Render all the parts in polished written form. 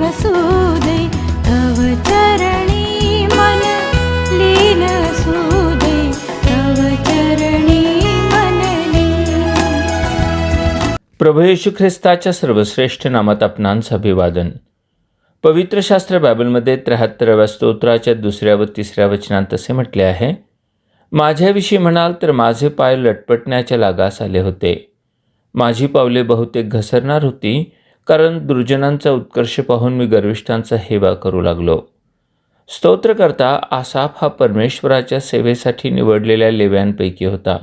वसू दे, तव चरणी मन लीन असू दे, तव चरणी मन लीन. प्रभू येशू ख्रिस्ताच्या सर्वश्रेष्ठ नामात आपणांचं अभिवादन. पवित्र शास्त्र बायबलमध्ये 73व्या स्तोत्राच्या 2ऱ्या व 3ऱ्या वचनात असे म्हटले आहे, माझ्याविषयी म्हणाल तर माझे पाय लटपटण्याच्या लागास आले होते. माझी पावले बहुतेक घसरणार होती, कारण दुर्जनांचा उत्कर्ष पाहून मी गर्विष्ठांचा हेवा करू लागलो. स्तोत्रकर्ता आसाफ हा परमेश्वराच्या सेवेसाठी निवडलेल्या लेव्यांपैकी होता.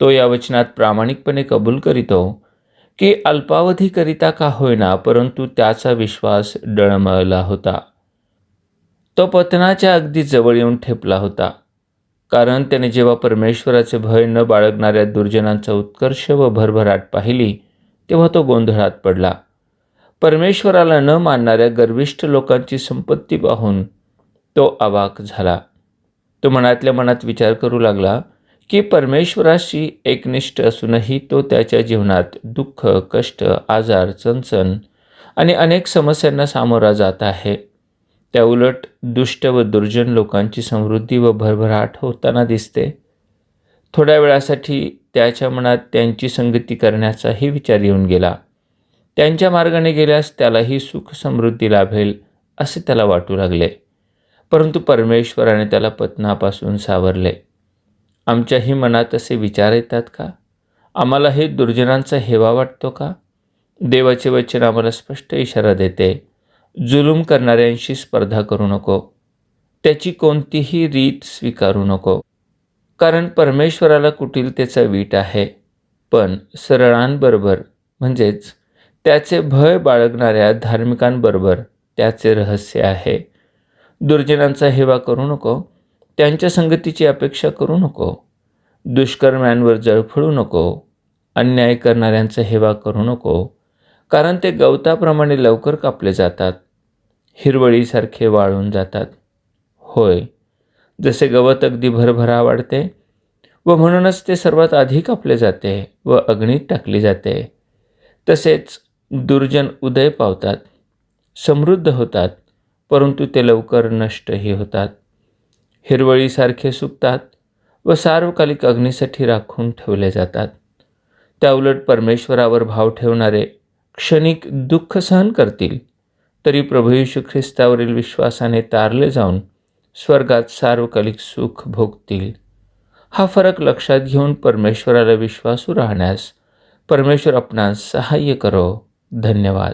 तो या वचनात प्रामाणिकपणे कबूल करीतो की अल्पावधीकरिता का होईना, परंतु त्याचा विश्वास डळमळला होता. तो पतनाच्या अगदी जवळ येऊन ठेपला होता, कारण त्याने जेव्हा परमेश्वराचे भय न बाळगणाऱ्या दुर्जनांचा उत्कर्ष व भरभराट पाहिली, तेव्हा तो गोंधळात पडला. परमेश्वराला न मानणाऱ्या गर्विष्ठ लोकांची संपत्ती पाहून तो अवाक झाला. तो मनातल्या मनात विचार करू लागला की परमेश्वराशी एकनिष्ठ असूनही तो त्याच्या जीवनात दुःख, कष्ट, आजार, चणचण आणि अनेक समस्यांना सामोरा जात आहे. त्याउलट दुष्ट व दुर्जन लोकांची समृद्धी व भरभराट होताना दिसते. थोड्या वेळासाठी त्याच्या मनात त्यांची संगती करण्याचाही विचार येऊन गेला. त्यांच्या मार्गाने गेल्यास त्यालाही सुख समृद्धी लाभेल असे त्याला वाटू लागले. परंतु परमेश्वराने त्याला पतनापासून सावरले. आमच्याही मनात असे विचार येतात का? आम्हाला हे दुर्जनांचा हेवा वाटतो का? देवाचे वचन आम्हाला स्पष्ट इशारा देते, जुलूम करणाऱ्यांशी स्पर्धा करू नको, त्याची कोणतीही रीत स्वीकारू नको, कारण परमेश्वराला कुटिलतेचा वीट आहे, पण सरळांबरोबर म्हणजेच त्याचे भय बाळगणाऱ्या धार्मिकांबरोबर त्याचे रहस्य आहे. दुर्जनांचा हेवा करू नको, त्यांच्या संगतीची अपेक्षा करू नको, दुष्कर्म्यांवर जळफळू नको, अन्याय करणाऱ्यांचा हेवा करू नको, कारण ते गवताप्रमाणे लवकर कापले जातात, हिरवळीसारखे वाळून जातात. होय, जसे गवत अगदी भरभरा वाढते व म्हणूनच ते सर्वात आधी कापले जाते व अग्नीत टाकले जाते, तसेच दुर्जन उदय पावतात, समृद्ध होतात, परंतु ते लवकर नष्टही होतात. हिरवळीसारखे सुकतात व सार्वकालिक अग्नीसाठी राखून ठेवले जातात. त्याउलट परमेश्वरावर भाव ठेवणारे क्षणिक दुःख सहन करतील, तरी प्रभू येशू ख्रिस्तावरील विश्वासाने तारले जाऊन स्वर्गात सार्वकालिक सुख भोगतील. हा फरक लक्षात घेऊन परमेश्वराला विश्वासू राहण्यास परमेश्वर आपणास सहाय्य करो. धन्यवाद.